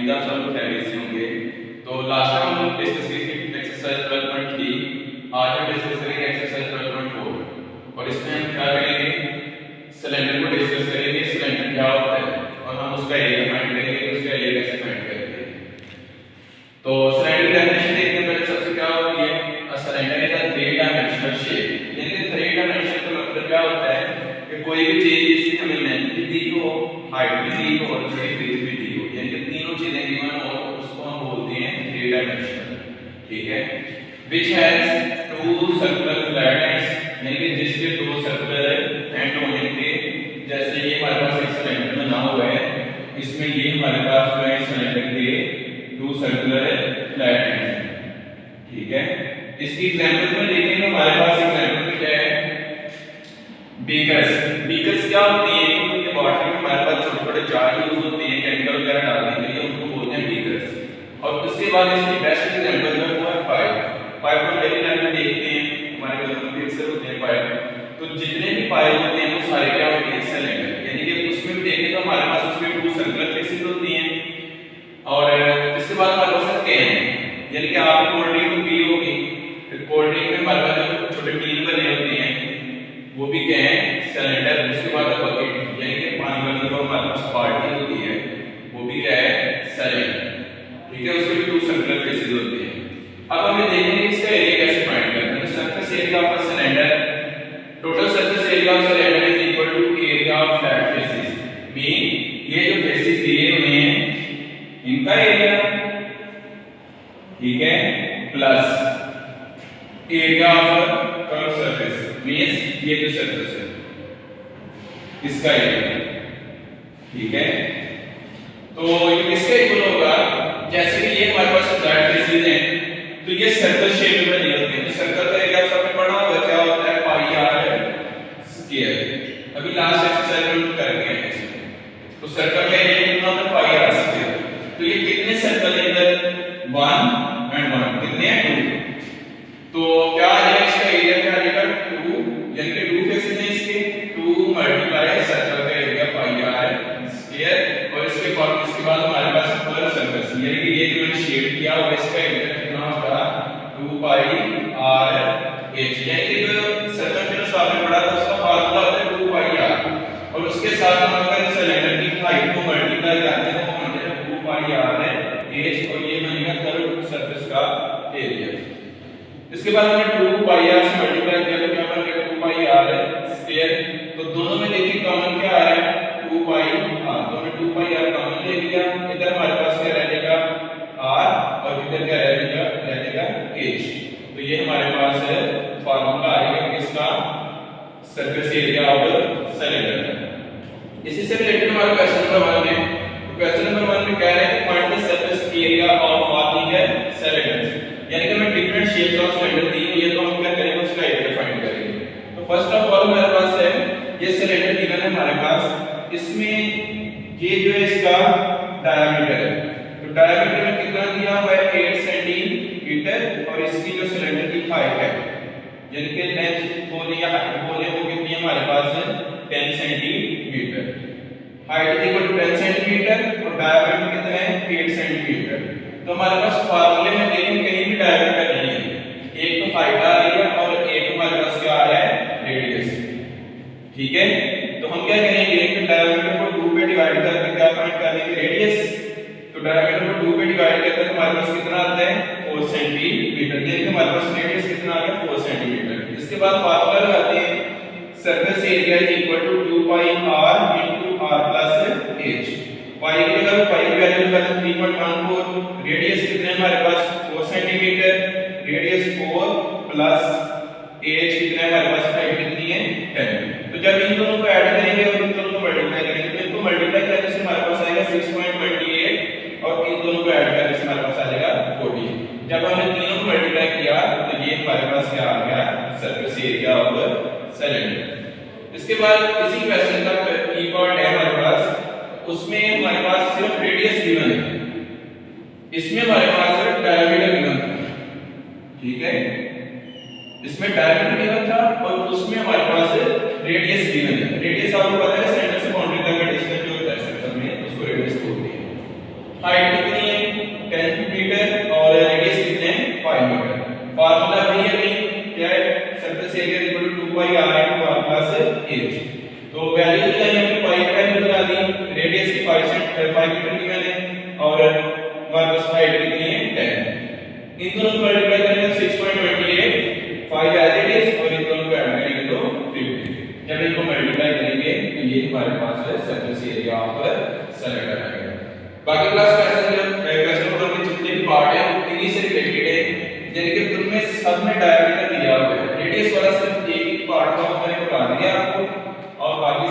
उम्मीद आप सब लोग खैरियत से होंगे। तो लास्ट टाइम हम लोग डिस्कस की थी एक्सरसाइज 12.3, आज हम डिस्कस करेंगे एक्सरसाइज 12.4 और इसमें हम क्या करेंगे, सिलेंडर को डिस्कस करेंगे। सिलेंडर क्या होता है और हम उसका एरिया फाइंड करेंगे, उसका एरिया कैसे फाइंड करेंगे। तो सिलेंडर डेफिनेशन देखने से पहले सबसे क्या होती है, a cylinder is a 3 dimensional shape. यानी कि 3 डायमेंशन का मतलब क्या होता है कि कोई भी चीज जिसकी हमें लेंथ भी दी हो, हाइट भी दी हो और उसकी ब्रेथ भी दी हो, यानी कि तीनों चीजें गिवन हो तो उसको हम बोलते हैं 3 डायमेंशनल। ठीक है, which has 2 circular flat ends, यानी कि जिसके 2 सर्कुलर एंड होने पे, जैसे ये हमारे पास एक सिलेंडर बना हुआ है, इसमें ये हमारे पास जो है सिलेंडर के 2 सर्कुलर फ्लैट एंड्स। ठीक है, इसकी एग्जांपल में देखें तो हमारे पास एग्जांपल में क्या है, बीकर्स। बीकर्स क्या होती है, क्योंकि वाटर में हमारे पास छोटे छोटे जार यूज होते हैं केमिकल वगैरह डालने के लिए, उनको बोलते हैं बीकर्स। और उसके बाद इसकी बेस्ट एग्जांपल जो है वो है पाइप। पाइप को डेली लाइफ में देखते हैं, हमारे घर में अक्सर होते हैं पाइप। तो जितने भी पाइप होते हैं वो सारे क्या होते हैं, सिलेंडर। यानी कि उसमें भी देखें तो हमारे पास उसमें 2 सर्कुलर फेसेस होती हैं और इसके बाद हमारे पास कैन, यानी कि आप कोल्ड ड्रिंक को पी होगी, फिर कोल्ड ड्रिंक में हमारे पास जो छोटे टीन बने होते हैं वो भी क्या है, सिलेंडर। उसके बाद बकेट, यानी कि पानी वाली जो हमारे पास बाल्टी होती है वो भी क्या है, सिलेंडर। ठीक है, उसके भी 2 सर्कुलर फेसेस होते हैं। अब हमें देखेंगे इसका एरिया कैसे फाइंड करना है। Surface area of a cylinder, total surface area of cylinder is equal to area of flat faces. Mean ये जो फेसेस दिए हुए हैं इनका एरिया, ठीक है, plus area of curve surface, means ये जो सरफेस है इसका एरिया। ठीक है, तो ये किसका इक्वल होगा, जैसे कि ये हमारे पास फ्लैट फेसेस हैं तो ये सर्कल शेप में बने होते हैं। तो सर्कल का एरिया सबने पढ़ा होगा, क्या होता है, पाई आर स्क्वायर। अभी लास्ट एक्सरसाइज में हम करेंगे इसमें। तो सर्कल का एरिया कितना होता है, पाई आर स्क्वायर। तो ये कितने सर्कल है इधर, 1 एंड 1, कितने हैं, 2। तो क्या आ जाएगा, इसका एरिया क्या आ जाएगा, 2, यानी कि 2 फेसेस हैं इसके, 2 मल्टीप्लाई सर्कल का एरिया पाई आर स्क्वायर। और इसके बाद हमारे पास कर्व सरफेस, यानी कि ये जो मैंने शेड किया हुआ है इसका एरिया कितना होगा, 2 पाई आर एच। यानी कि जो सर्कल जो आपने पढ़ा था उसका फार्मूला होता है 2 पाई आर, और उसके साथ हम अगर सिलेंडर की हाइट को मल्टीप्लाई करते हैं तो बन जाएगा 2 पाई आर एच, और ये बनेगा कर्व सरफेस का एरिया। इसके बाद हमने 2 पाई आर से मल्टीप्लाई किया तो क्या बन गया, 2 पाई आर स्क्वायर। तो दोनों में देखिए कॉमन क्या आ रहा है, 2 पाई आर, तो हमने 2 पाई आर कॉमन ले लिया। इधर हमारे पास क्या रह जाएगा, आर, और इधर क्या रह जाएगा एच। तो ये हमारे पास है फार्मूला आएगा किसका, सरफेस एरिया ऑफ सिलेंडर। इसी से रिलेटेड हमारा क्वेश्चन नंबर 1 है। क्वेश्चन नंबर 1 में कह रहे हैं find the surface area of following cylinders. यानी कि हमें डिफरेंट शेप्स ऑफ सिलेंडर दी हुई है तो हम क्या करेंगे, उसका एरिया फाइंड करेंगे। तो फर्स्ट ऑफ ऑल हमारे पास है ये सिलेंडर गिवन है हमारे पास, इसमें ये जो है इसका डायमीटर है। तो डायमीटर में कितना दिया हुआ है, 8 सेंटीमीटर, और इसकी जो सिलेंडर की हाइट है, यानी कि लेंथ बोले या हाइट बोले वो कितनी है हमारे पास है, 10 centimetre. Height is equal to 10 centimetre और डायमीटर कितना है, 8 सेंटीमीटर। तो हमारे पास फार्मूले में देखें कहीं भी डायमीटर नहीं है, एक तो हाइट आ रही है और एक हमारे पास क्या आ रहा है, रेडियस। ठीक है, तो हम क्या करेंगे कि डायमीटर को 2 पे डिवाइड करके क्या फाइंड करेंगे, रेडियस। तो डायमीटर को 2 पे डिवाइड करते हैं हमारे पास कितना आता है, 4 सेंटीमीटर, यानी कि हमारे पास रेडियस कितना आ गया, 4 सेंटीमीटर। इसके बाद फार्मूला लगाते हैं, surface area is equal to 2 pi r into r plus h. Pi की जगह पाई की वैल्यू निकालें 3.14, रेडियस कितने है हमारे पास, 4 सेंटीमीटर, रेडियस 4 प्लस एच कितना है हमारे पास, हाइट कितनी है, 10। तो जब इन दोनों को ऐड करेंगे और इन दोनों को मल्टीप्लाई करेंगे तो इनको मल्टीप्लाई करने से हमारे पास आएगा 6.28, और इन दोनों को ऐड करने से हमारे पास आ जाएगा 40। जब हमने तीनों को मल्टीप्लाई किया तो ये हमारे पास क्या आ गया, सरफेस एरिया ऑफ सिलेंडर। इसके बाद इसी क्वेश्चन का की पार्ट है हमारे पास, उसमें हमारे पास सिर्फ रेडियस गिवन है, इसमें हमारे पास डायमीटर गिवन था। ठीक है, इसमें डायमीटर गिवन था और उसमें हमारे पास रेडियस गिवन है। रेडियस आपको पता है सेंटर से बाउंड्री तक का डिस्टेंस जो होता है सर्कल में उसको रेडियस बोलते हैं। हाइट कितनी है 10 मीटर और रेडियस कितने हैं 5 मीटर। फार्मूला वही है भाई, क्या है surface area equal to 2 pi r into r plus h। तो वैल्यू निकाली हमने पाई की वैल्यू निकाल दी, रेडियस की 5 मीटर की मैंने, और हमारे पास हाइट कितनी है 10। इन दोनों को मल्टीप्लाई करेंगे 6.28 5 एज इट इज, और इन दोनों को ऐड करेंगे तो 50। जब इनको मल्टीप्लाई करेंगे तो ये हमारे पास है सरफेस एरिया ऑफ सिलेंडर आएगा। बाकी क्लास क्वेश्चन नंबर के जितने भी पार्ट है इन्हीं से रिलेटेड है, यानी कि उनमें सब में डायमीटर दिया हुआ है, रेडियस वाला सिर्फ एक ही पार्ट का मैंने बता दिया आपको, और बाकी